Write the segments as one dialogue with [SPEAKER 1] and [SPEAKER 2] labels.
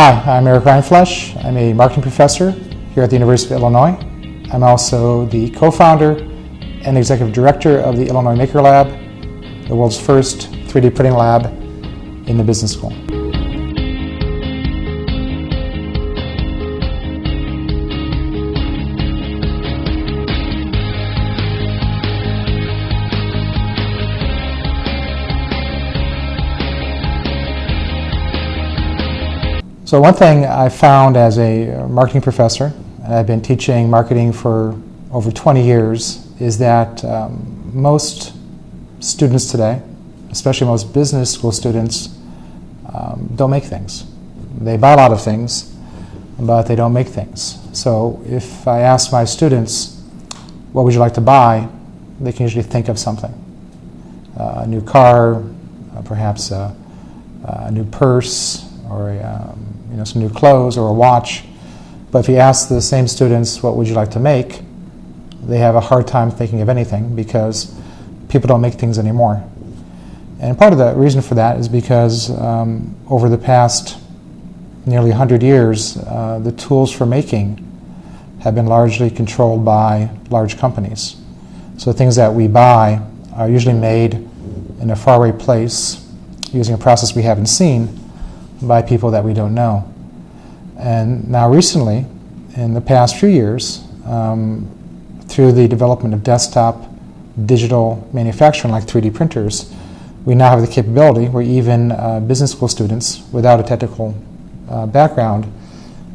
[SPEAKER 1] Hi, I'm Aric Rindfleisch. I'm a marketing professor here at the University of Illinois. I'm also the co-founder and executive director of the Illinois Maker Lab, the world's first 3D printing lab in the business school. So one thing I found as a marketing professor, and I've been teaching marketing for over 20 years, is that most students today, especially most business school students, don't make things. They buy a lot of things, but they don't make things. So if I ask my students, what would you like to buy, they can usually think of something. A new car, perhaps a new purse, or some new clothes or a watch. But if you ask the same students, what would you like to make, they have a hard time thinking of anything because people don't make things anymore. And part of the reason for that is because over the past nearly 100 years, the tools for making have been largely controlled by large companies. So things that we buy are usually made in a faraway place using a process we haven't seen by people that we don't know. And now recently, in the past few years, through the development of desktop digital manufacturing like 3D printers, we now have the capability where even business school students without a technical background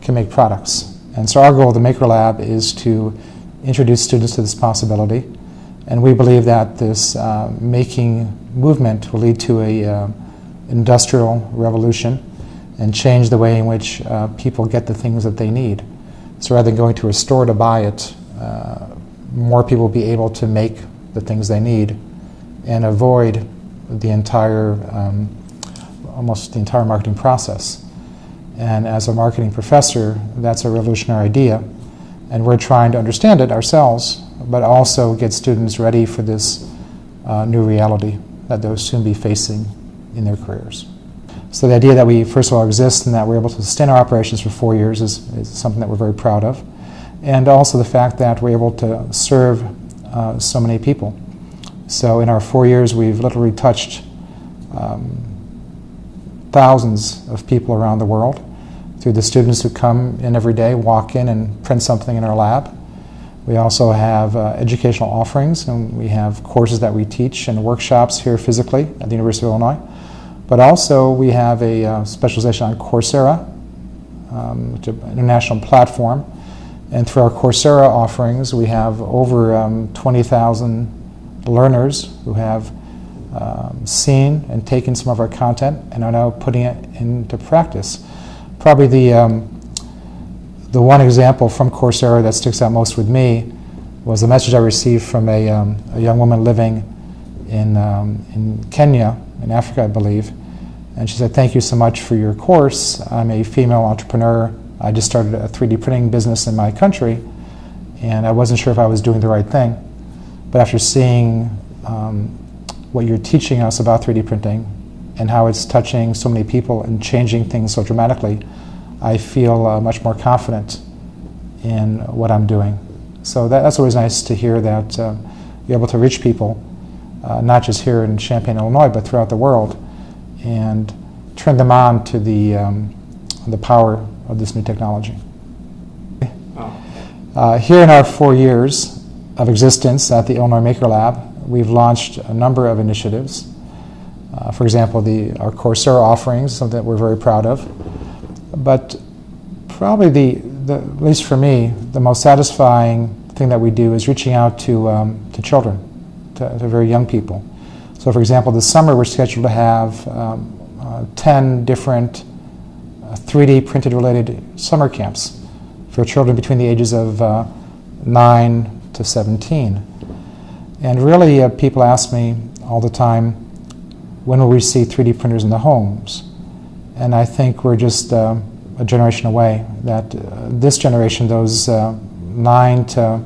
[SPEAKER 1] can make products. And so our goal of the Maker Lab is to introduce students to this possibility, and we believe that this making movement will lead to a industrial revolution and change the way in which people get the things that they need. So rather than going to a store to buy it, more people will be able to make the things they need and avoid the entire, almost the entire marketing process. And as a marketing professor, that's a revolutionary idea, and we're trying to understand it ourselves, but also get students ready for this new reality that they'll soon be facing in their careers. So the idea that we, first of all, exist and that we're able to sustain our operations for 4 years is something that we're very proud of. And also the fact that we're able to serve so many people. So in our 4 years, we've literally touched thousands of people around the world through the students who come in every day, walk in and print something in our lab. We also have educational offerings, and we have courses that we teach and workshops here physically at the University of Illinois. But also we have a specialization on Coursera, which is an international platform. And through our Coursera offerings, we have over 20,000 learners who have seen and taken some of our content and are now putting it into practice. Probably the one example from Coursera that sticks out most with me was the message I received from a young woman living in Kenya, in Africa, I believe. And she said, "Thank you so much for your course. I'm a female entrepreneur. I just started a 3D printing business in my country, and I wasn't sure if I was doing the right thing. But after seeing what you're teaching us about 3D printing and how it's touching so many people and changing things so dramatically, I feel much more confident in what I'm doing." So that's always nice to hear that you're able to reach people, not just here in Champaign, Illinois, but throughout the world, and turn them on to the power of this new technology. Here in our 4 years of existence at the Illinois Maker Lab, we've launched a number of initiatives. For example, our Coursera offerings, something that we're very proud of. But probably at least for me, the most satisfying thing that we do is reaching out to children, to very young people. So for example, this summer we're scheduled to have 10 different 3D printed related summer camps for children between the ages of 9 to 17. And really people ask me all the time, when will we see 3D printers in the homes? And I think we're just a generation away, that this generation, those 9 to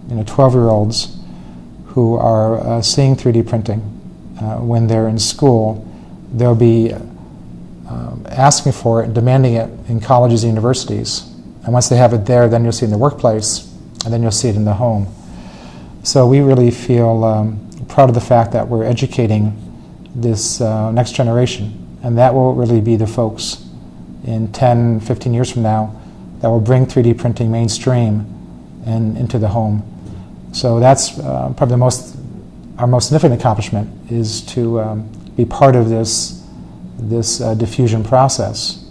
[SPEAKER 1] 12-year-olds who are seeing 3D printing when they're in school, they'll be asking for it and demanding it in colleges and universities. And once they have it there, then you'll see it in the workplace, and then you'll see it in the home. So we really feel proud of the fact that we're educating this next generation, and that will really be the folks in 10, 15 years from now that will bring 3D printing mainstream and into the home. So that's probably our most significant accomplishment, is to be part of this diffusion process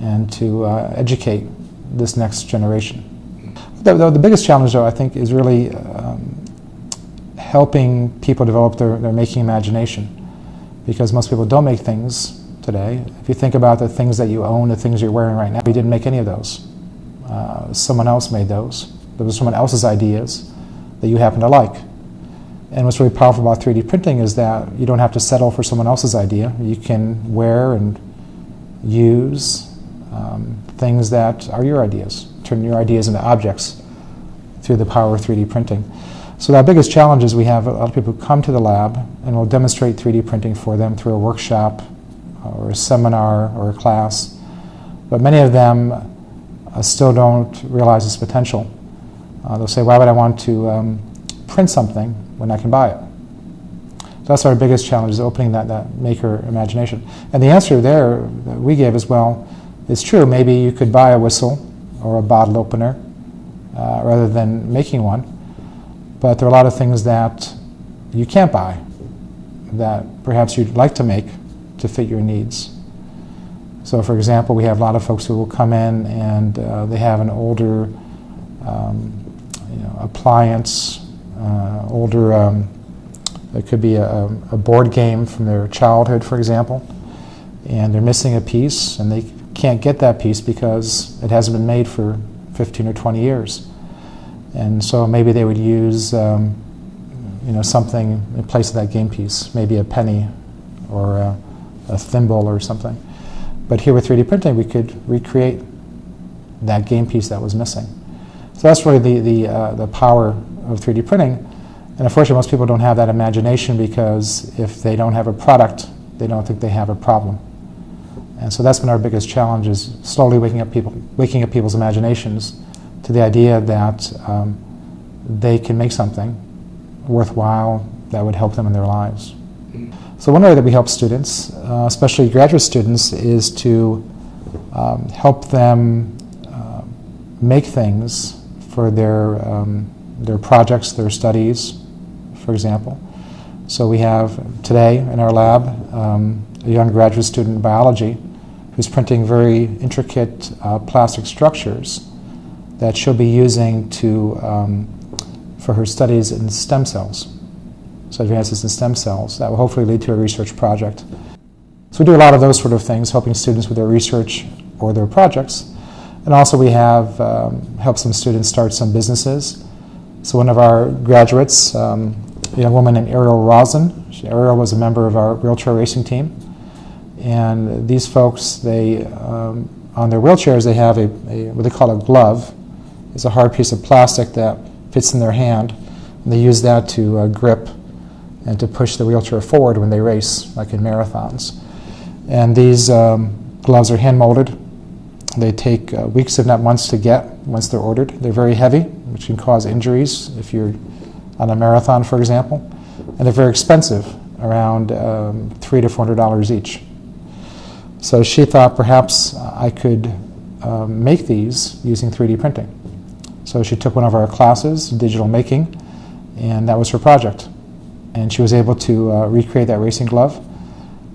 [SPEAKER 1] and to educate this next generation. The biggest challenge, though, I think, is really helping people develop their making imagination, because most people don't make things today. If you think about the things that you own, the things you're wearing right now, you didn't make any of those. Someone else made those. Those were someone else's ideas that you happen to like. And what's really powerful about 3D printing is that you don't have to settle for someone else's idea. You can wear and use things that are your ideas, turn your ideas into objects through the power of 3D printing. So our biggest challenge is we have a lot of people who come to the lab and we'll demonstrate 3D printing for them through a workshop or a seminar or a class. But many of them still don't realize its potential. They'll say, why would I want to print something when I can buy it? So that's our biggest challenge, is opening that maker imagination. And the answer there that we gave as well is true. Maybe you could buy a whistle or a bottle opener rather than making one. But there are a lot of things that you can't buy that perhaps you'd like to make to fit your needs. So for example, we have a lot of folks who will come in and they have an older appliance, it could be a board game from their childhood, for example, and they're missing a piece and they can't get that piece because it hasn't been made for 15 or 20 years. And so maybe they would use something in place of that game piece, maybe a penny or a thimble or something. But here with 3D printing, we could recreate that game piece that was missing. So that's really the power of 3D printing. And unfortunately, most people don't have that imagination, because if they don't have a product, they don't think they have a problem. And so that's been our biggest challenge, is slowly waking up people's imaginations to the idea that they can make something worthwhile that would help them in their lives. So one way that we help students, especially graduate students, is to help them make things for their projects, their studies, for example. So we have today in our lab a young graduate student in biology who's printing very intricate plastic structures that she'll be using for her studies in stem cells. So advances in stem cells that will hopefully lead to a research project. So we do a lot of those sort of things, helping students with their research or their projects. And also we have helped some students start some businesses. So one of our graduates, a young woman named Ariel Rosen. Ariel was a member of our wheelchair racing team. And these folks, they on their wheelchairs, they have what they call a glove. It's a hard piece of plastic that fits in their hand. And they use that to grip and to push the wheelchair forward when they race, like in marathons. And these gloves are hand-molded. They take weeks, if not months, to get once they're ordered. They're very heavy, which can cause injuries if you're on a marathon, for example. And they're very expensive, around $300 to $400 each. So she thought perhaps I could make these using 3D printing. So she took one of our classes, digital making, and that was her project. And she was able to recreate that racing glove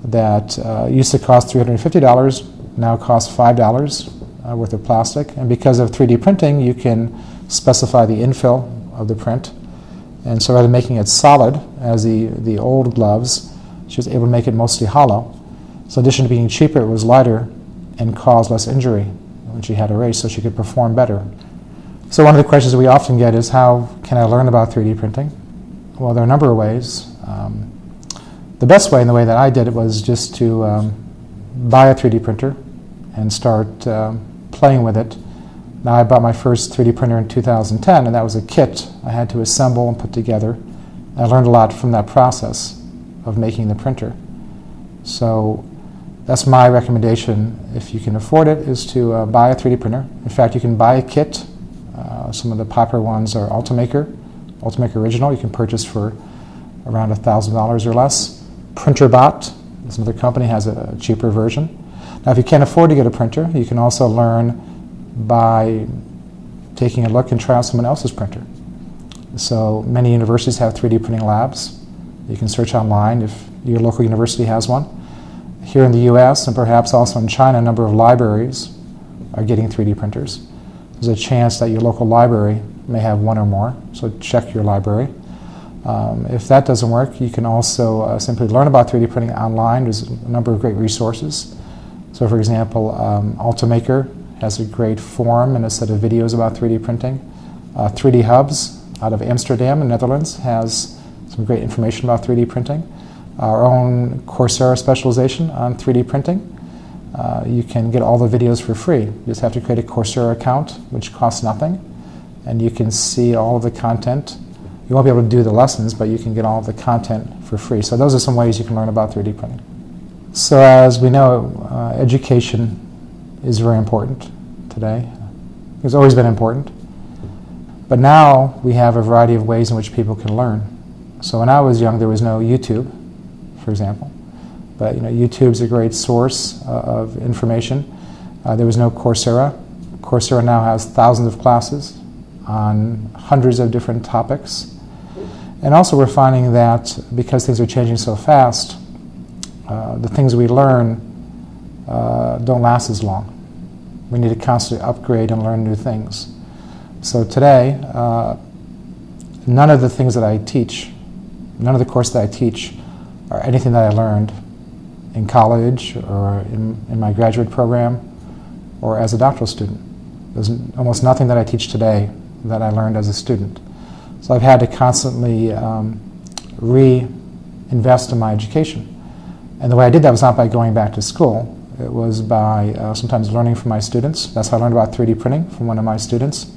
[SPEAKER 1] that used to cost $350, now costs $5 worth of plastic. And because of 3D printing, you can specify the infill of the print. And so rather than making it solid as the old gloves, she was able to make it mostly hollow. So in addition to being cheaper, it was lighter and caused less injury when she had a race, so she could perform better. So one of the questions we often get is, how can I learn about 3D printing? Well, there are a number of ways. The best way, and the way that I did it, was just to buy a 3D printer and start playing with it. Now, I bought my first 3D printer in 2010, and that was a kit I had to assemble and put together. I learned a lot from that process of making the printer. So That's my recommendation. If you can afford it, is to buy a 3D printer. In fact, you can buy a kit. Some of the popular ones are Ultimaker Original. You can purchase for around $1,000 or less. PrinterBot is another company, has a cheaper version. Now, if you can't afford to get a printer, you can also learn by taking a look and try out someone else's printer. So many universities have 3D printing labs. You can search online if your local university has one. Here in the US and perhaps also in China, a number of libraries are getting 3D printers. There's a chance that your local library may have one or more, so check your library. If that doesn't work, you can also simply learn about 3D printing online. There's a number of great resources. So for example, Ultimaker has a great forum and a set of videos about 3D printing. 3D Hubs out of Amsterdam in the Netherlands has some great information about 3D printing. Our own Coursera specialization on 3D printing. You can get all the videos for free. You just have to create a Coursera account, which costs nothing, and you can see all of the content. You won't be able to do the lessons, but you can get all of the content for free. So those are some ways you can learn about 3D printing. So as we know, education is very important today. It's always been important. But now we have a variety of ways in which people can learn. So when I was young, there was no YouTube, for example. But YouTube's a great source of information. There was no Coursera. Coursera now has thousands of classes on hundreds of different topics. And also we're finding that because things are changing so fast, the things we learn don't last as long. We need to constantly upgrade and learn new things. So today, none of the things that I teach, none of the courses that I teach are anything that I learned in college or in my graduate program or as a doctoral student. There's almost nothing that I teach today that I learned as a student. So I've had to constantly reinvest in my education. And the way I did that was not by going back to school. It was by sometimes learning from my students. That's how I learned about 3D printing from one of my students.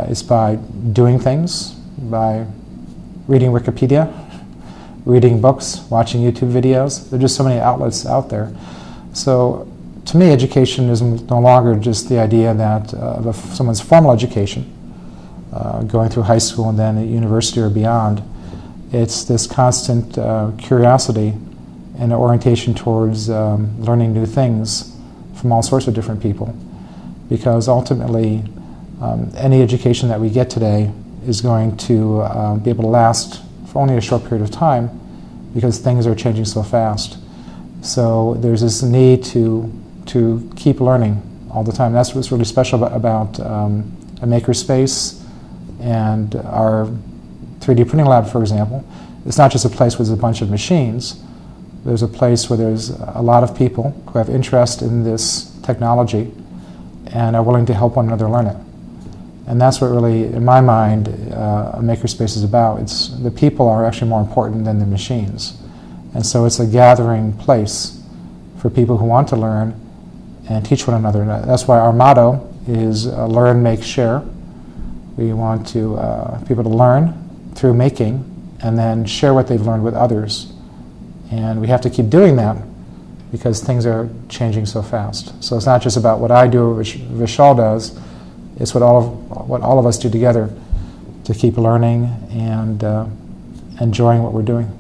[SPEAKER 1] It's by doing things, by reading Wikipedia, reading books, watching YouTube videos. There are just so many outlets out there. So to me, education is no longer just the idea that of someone's formal education, going through high school and then at university or beyond. It's this constant curiosity and orientation towards learning new things from all sorts of different people. Because ultimately, any education that we get today is going to be able to last for only a short period of time because things are changing so fast. So there's this need to keep learning all the time. That's what's really special about a makerspace and our 3D printing lab, for example. It's not just a place where there's a bunch of machines. There's a place where there's a lot of people who have interest in this technology and are willing to help one another learn it. And that's what really, in my mind, a makerspace is about. It's the people are actually more important than the machines. And so it's a gathering place for people who want to learn and teach one another. And that's why our motto is learn, make, share. We want people to learn through making and then share what they've learned with others. And we have to keep doing that because things are changing so fast. So it's not just about what I do or Vishal does. It's what all of us do together to keep learning and enjoying what we're doing.